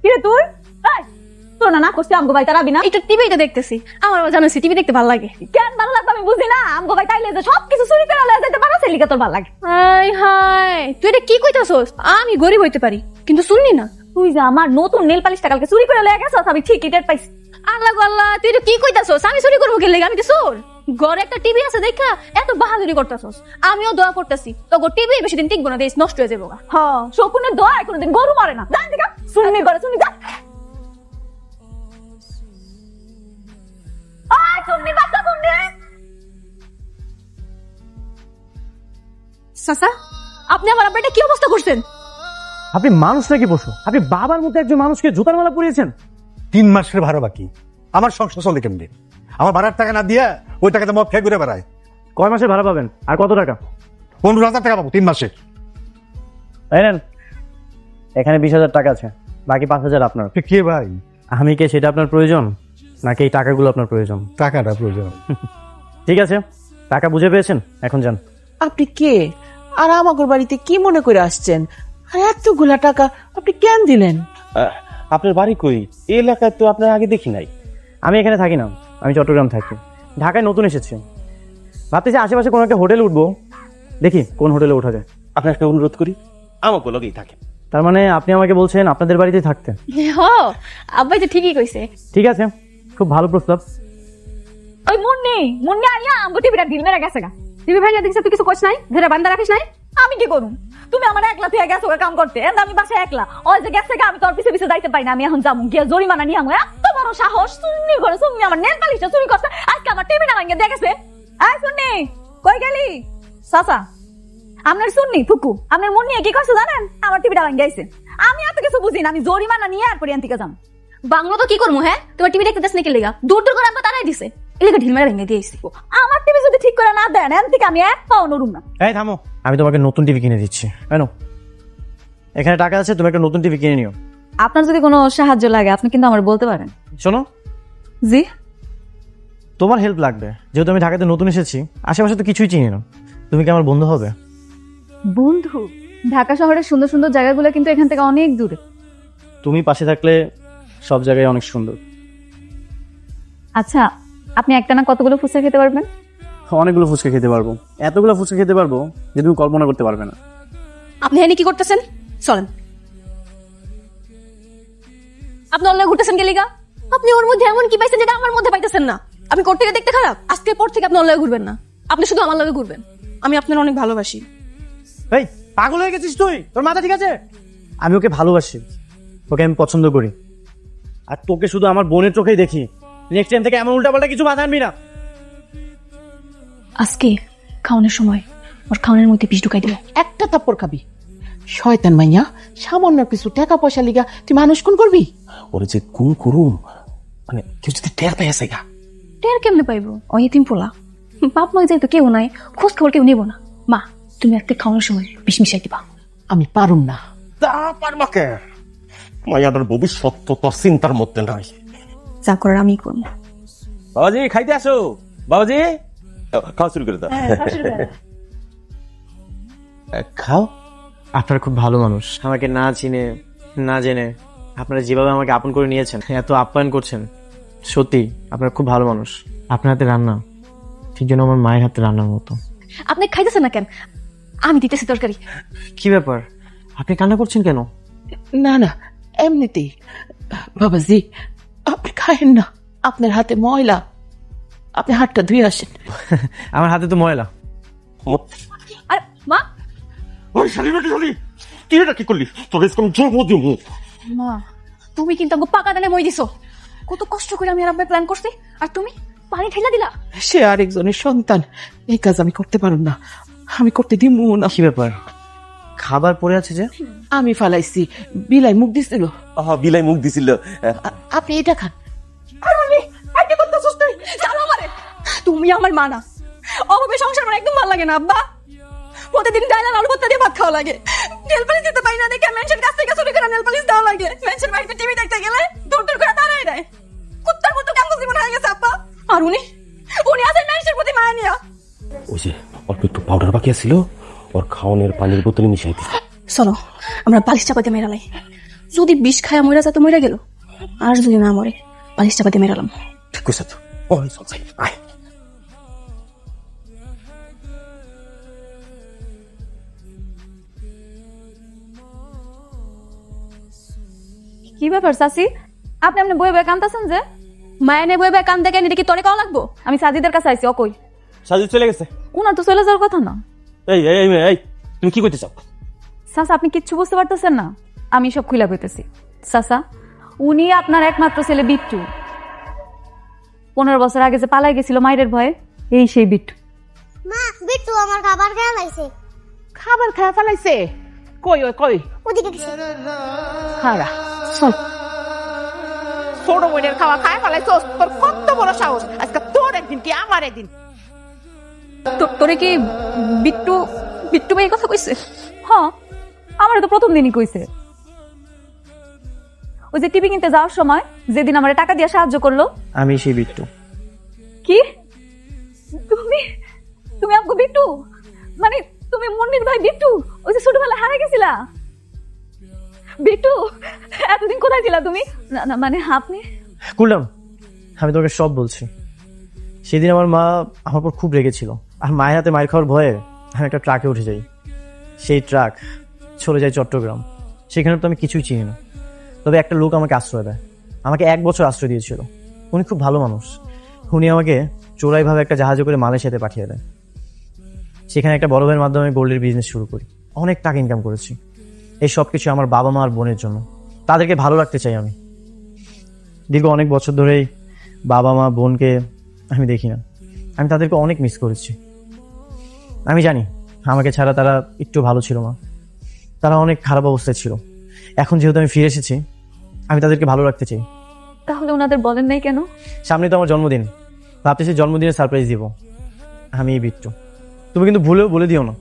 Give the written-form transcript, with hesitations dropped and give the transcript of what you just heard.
কিরে তুই তোর না করছি আমগো ভাই তারাবি না? একটু টিভিতে দেখতেছি, আমার জানোছি টিভি দেখতে ভালো লাগে। কেন ভালো লাগবে আমি বুঝি না। আমগো ভাই তাইলে যে সবকিছু চুরি করে লয়ে যাইতে পারো সেলিকা তোর ভালো লাগে। হাই হাই, তুই এটা কি কইতাছস? আমি গরিব হইতে পারি কিন্তু শুননি না। তুই যে আমার নতুন নেল পালিশটা কালকে চুরি করে লয়ে গেছস, আমি ঠিকই টের পাইছি। আল্লাহ গো আল্লাহ, তুই এটা কি কইতাছস? আমি চুরি করবো কি লাগে? আমি কি চোর? ঘরে একটা টিভি আছে দেখা এত বাহাদুরি করতেছস। আমিও দোয়া করতেছি তোর টিভি বেশি দিন টিকবো না, দেশ নষ্ট হয়ে যাবো। হ্যাঁ, শকুনের দোয়া কোনোদিন গরু মারে না। জান দেখা শুননি করে শুনি যা। চাচা, আপনি আমার আব্বাটা কি অবস্থা করছেন? আপনি মানুষ নাকি পশু? আপনি বাবার মতো একজন মানুষকে জুতার মালা পরিয়েছেন। 3 মাসের ভাড়া বাকি, আমার সংসার চলে কেমনি? আমার ভাড়ার টাকা না দিয়া ওই টাকাতে মদ খেয়ে ঘুরে বেড়ায়। কয় মাসে ভাড়া পাবেন আর কত টাকা? 15,000 টাকা পাবো 3 মাসে। এই নেন, এখানে 20,000 টাকা আছে, বাকি 5,000 আপনার। কে ভাই? আমি কে সেটা আপনার প্রয়োজন নাকি এই টাকাগুলো আপনার প্রয়োজন? টাকাটা প্রয়োজন। ঠিক আছে, টাকা বুঝে পেয়েছেন, এখন যান। আপনি কে আর আমাগর বাড়িতে কি মনে করে আসছেন? আর এতগুলা টাকা আপনি কেন দিলেন? আপনার বাড়ি কই? এই এলাকায় তো আপনার আগে দেখি নাই। আমি এখানে থাকি না, আমি চট্টগ্রাম থাকি। ঢাকায় নতুন এসেছি, ভাবতেছি আশেপাশে কোনো একটা হোটেল উঠবো, দেখি কোন হোটেলে ওঠা যায়। আপনার একটা অনুরোধ করি, আমাকে লগেই থাকেন। তার মানে আপনি আমাকে বলছেন আপনাদের বাড়িতে থাকতে? আব্বাই তো ঠিকই কইছে। ঠিক আছে, খুব ভালো প্রস্তাব। ওই মুন্নি আইয়া আমগো টিভিটা ঢিল মেরে গেছে গা। টিভি ভাইয়া দেখছ তুই কিছু কইছ নাই? ধরে বান্দা রাখিস নাই? আমি কি করুম? তুমি আমার একলা থেকে গেছো কাম করতে, এন্ড আমি বাসায় একলা। ওই যে গেছে গা, আমি তোর পিছে পিছে যাইতে পারি না। আমি এখন যাবো গিয়ে জরিমানা নিয়ে আমু। এত বড় সাহস, শুননি করে শুননি আমার নেল পালিশটা চুরি করছে, আজকে আমার টিভিটা ভাঙিয়ে দিয়ে গেছে। আয় শুননি, কই গেলি? চাচা, আপনার শুননি ফুকু, আপনার মুন্নি কি করছে জানেন? আমার টিভিটা ভাঙিয়ে গেছে। আমি এত কিছু বুঝি না, আমি জরিমানা নিয়ে আর পরে থেকে যাম। বাংলো তো কি করবো? হ্যাঁ, তোমার টিভি দেখতে দেশ নাকি লেগা দূর দূর করে আব্বা তারাই দিছে, এলাকা ঢিল মেরে ভেঙে দিয়েছি। আমার টিভি যদি ঠিক করে না দেন এন থেকে আমি এক পাও নড়ুম না। এই থামো, আমি তোমাকে নতুন টিভি কিনে দিচ্ছি। কেন? এখানে টাকা আছে, তুমি একটা নতুন টিভি কিনে নিও। আপনার যদি কোনো সাহায্য লাগে আপনি কিন্তু আমার বলতে পারেন। শোনো, জি, তোমার হেল্প লাগবে। যেহেতু আমি ঢাকাতে নতুন এসেছি, আশেপাশে তো কিছুই চিনি না, তুমি কি আমার বন্ধু হবে? বন্ধু? ঢাকা শহরের সুন্দর সুন্দর জায়গাগুলো কিন্তু এখান থেকে অনেক দূরে। তুমি পাশে থাকলে সব জায়গায় অনেক সুন্দর। আচ্ছা, আপনি একটানা কতগুলো ফুচকা খেতে পারবেন? অনেকগুলো ফুচকা খেতে পারবো, এতগুলো ফুচকা খেতে পারবো যে তুমি কল্পনা করতে পারবে না। আপনি এনে কি করতেছেন? চলেন। আপনি অন্য ঘুরতেছেন গেলিগা? আপনি ওর মধ্যে এমন কি পাইছেন যেটা আমার মধ্যে পাইতেছেন না? আপনি করতে গিয়ে দেখতে খারাপ, আজকে পর থেকে আপনি অন্য ঘুরবেন না, আপনি শুধু আমার লগে ঘুরবেন। আমি আপনার অনেক ভালোবাসি। এই পাগল হয়ে গেছিস তুই? তোর মাথা ঠিক আছে? আমি ওকে ভালোবাসি, ওকে আমি পছন্দ করি, আর তোকে শুধু আমার বোনের চোখেই দেখি। নেক্সট টাইম থেকে এমন উল্টাপাল্টা কিছু মাথা আনবি না। আজকে খাওয়ানোর সময় ওর খাওয়ানোর মধ্যে বিষ ঢুকাই দিল। একটা থাপ্পড় খাবি? শয়তান মাইয়া, সামান্য কিছু টাকা পয়সা লিগা তুই মানুষ কোন করবি? ওরে যে কোন করুম, মানে কেউ যদি টের পাই আছে গা। টের কেমনে পাইবো? ওই এতিম পোলা, বাপ মা যাই তো কেউ নাই, খোঁজ খবর কেউ নেবো না। মা, তুমি আজকে খাওয়ানোর সময় বিষ মিশাই দিবা। আমি পারুম না। তা পারবা কে? মায়াদার ভবিষ্যৎ তো তোর চিন্তার মধ্যে নাই। যা করার আমি করবো। বাবাজি খাইতে আসো। বাবাজি খাওয়া শুরু করে দাও। খাও। আপনারা খুব ভালো মানুষ, আমাকে না চিনে না জেনে আপনারা যেভাবে আমাকে আপন করে নিয়েছেন, এত আপ্যায়ন করছেন, সত্যি আপনারা খুব ভালো মানুষ। আপনার হাতে রান্না ঠিক যেন আমার মায়ের হাতে রান্নার মতো। আপনি খাইতেছেন না কেন? আমি দিতেছি তরকারি। কি ব্যাপার, আপনি কান্না করছেন কেন? না না, এমনিতেই। বাবাজি, আপনি খায়েন না, আপনার হাতে ময়লা, আপনি হাতটা ধুয়ে আসেন। আমার হাতে তো ময়লা। আর মা, ওই শালি বেটি শালি, তুই এটা কি করলি? তোর ইসলাম জন্ম দিমু। মা তুমি কিন্তু আমাকে পাকা দানে মই দিছো। কত কষ্ট করে আমি আর আব্বাই প্ল্যান করছি, আর তুমি পানি ঠেলা দিলা। সে আরেকজনের সন্তান, এই কাজ আমি করতে পারুম না, আমি করতে দিমু না। কি ব্যাপার, খাবার পড়ে আছে যে? আমি ফালাইছি, বিলাই মুখ দিছিল। বিলাই মুখ দিছিল। আপনি এটা খান। তুমি আমার মা না, অভাবে সংসার আমার একদম ভালো লাগে না আব্বা। প্রতিদিন ডাইল আর আলু ভর্তা দিয়ে ভাত খাওয়া লাগে, নেল পালিশ দিতে পারি না দেখে মেনশন কাছ থেকে চুরি করে নেল পালিশ দেওয়া লাগে। মেনশন বাড়িতে টিভি দেখতে গেলে দূর দূর করে দাঁড়ায় দেয়। কুত্তার মতো কেমন জীবন হয়ে গেছে আব্বা। আর উনি আছেন মেনশনের প্রতি মায়া নিয়া। ওই যে অল্প একটু পাউডার বাকি ছিল, ওর খাওয়ানোর পানির বোতলে মিশাই দিছে। চলো আমরা বালিশ চাপাতে মেরালাই। যদি বিষ খায়া মরে যা তো মরে গেল, আর যদি না মরে বালিশ চাপাতে মেরালাম। ঠিক কইছ তো, ওই চল যাই, আয়। কি ব্যাপার চাচি, আপনি আপনি বই বই কান্দাছেন যে? মায়া নেই বইবে কান দেখেন, এটা কি তোরে কওয়া লাগবো? আমি সাজিদের কাছে আইছি, অকই সাজিদ চলে গেছে। উনার তো চলে যাওয়ার কথা না। এই এই এই, এই তুমি কি করতে চাও? চাচা আপনি কিচ্ছু বুঝতে পারতেছেন না, আমি সব খুলে বইতেছি। চাচা, উনি আপনার একমাত্র ছেলে বিট্টু। 15 বছর আগে যে পালাই গেছিল মায়ের ভয়ে, এই সেই বিট্টু। মা, বিট্টু আমার খাবার খেয়ে লাইছে। খাবার খাওয়া ফেলাইছে? কই ওই কই? ওদিকে গেছে। খারা চল। ছোট বোনের খাওয়া খায় ফেলাইছস? তোর কত বড় সাহস! আজকে তোর একদিন কি আমার একদিন। তোরে কি বিট্টু বিট্টু ভাই এই কথা কইছে? হ্যাঁ, আমার তো প্রথম দিনই কইছে। ওই যে টিভি কিনতে যাওয়ার সময় যেদিন আমার টাকা দিয়ে সাহায্য করলো। আমি সেই বিট্টু। কি তুমি তুমি আমগো বিট্টু? মানে তুমি মুন্নির ভাই বিট্টু, ওই যে ছোটবেলায় হারা গেছিলা? বিট্টু, এতদিন কোথায় ছিলা তুমি? না না, মানে আপনি কুলডাউন, আমি তোকে সব বলছি। সেদিন আমার মা আমার উপর খুব রেগেছিল, আর মায়ের হাতে মায়ের খাওয়ার ভয়ে আমি একটা ট্রাকে উঠে যাই। সেই ট্রাক চলে যায় চট্টগ্রাম। সেখানে তো আমি কিছুই চিনি না, তবে একটা লোক আমাকে আশ্রয় দেয়। আমাকে 1 বছর আশ্রয় দিয়েছিল। উনি খুব ভালো মানুষ। উনি আমাকে চোরাইভাবে একটা জাহাজে করে মালয়েশিয়াতে পাঠিয়ে দেয়। সেখানে একটা বড় ভাইয়ের মাধ্যমে গোল্ডের বিজনেস শুরু করি। অনেক টাকা ইনকাম করেছি। এই সব কিছু আমার বাবা মা আর বোনের জন্য। তাদেরকে ভালো রাখতে চাই আমি। দীর্ঘ অনেক বছর ধরেই বাবা মা বোনকে আমি দেখি না। আমি তাদেরকে অনেক মিস করেছি। আমি জানি আমাকে ছাড়া তারা একটু ভালো ছিল না, তারা অনেক খারাপ অবস্থায় ছিল। এখন যেহেতু আমি ফিরে এসেছি, আমি তাদেরকে ভালো রাখতে চাই। তাহলে ওনাদের বলেন নাই কেন? সামনে তো আমার জন্মদিন, ভাবতেছি জন্মদিনের সারপ্রাইজ দিব। আমি বিট্টু, তুমি কিন্তু ভুলেও বলে দিও না।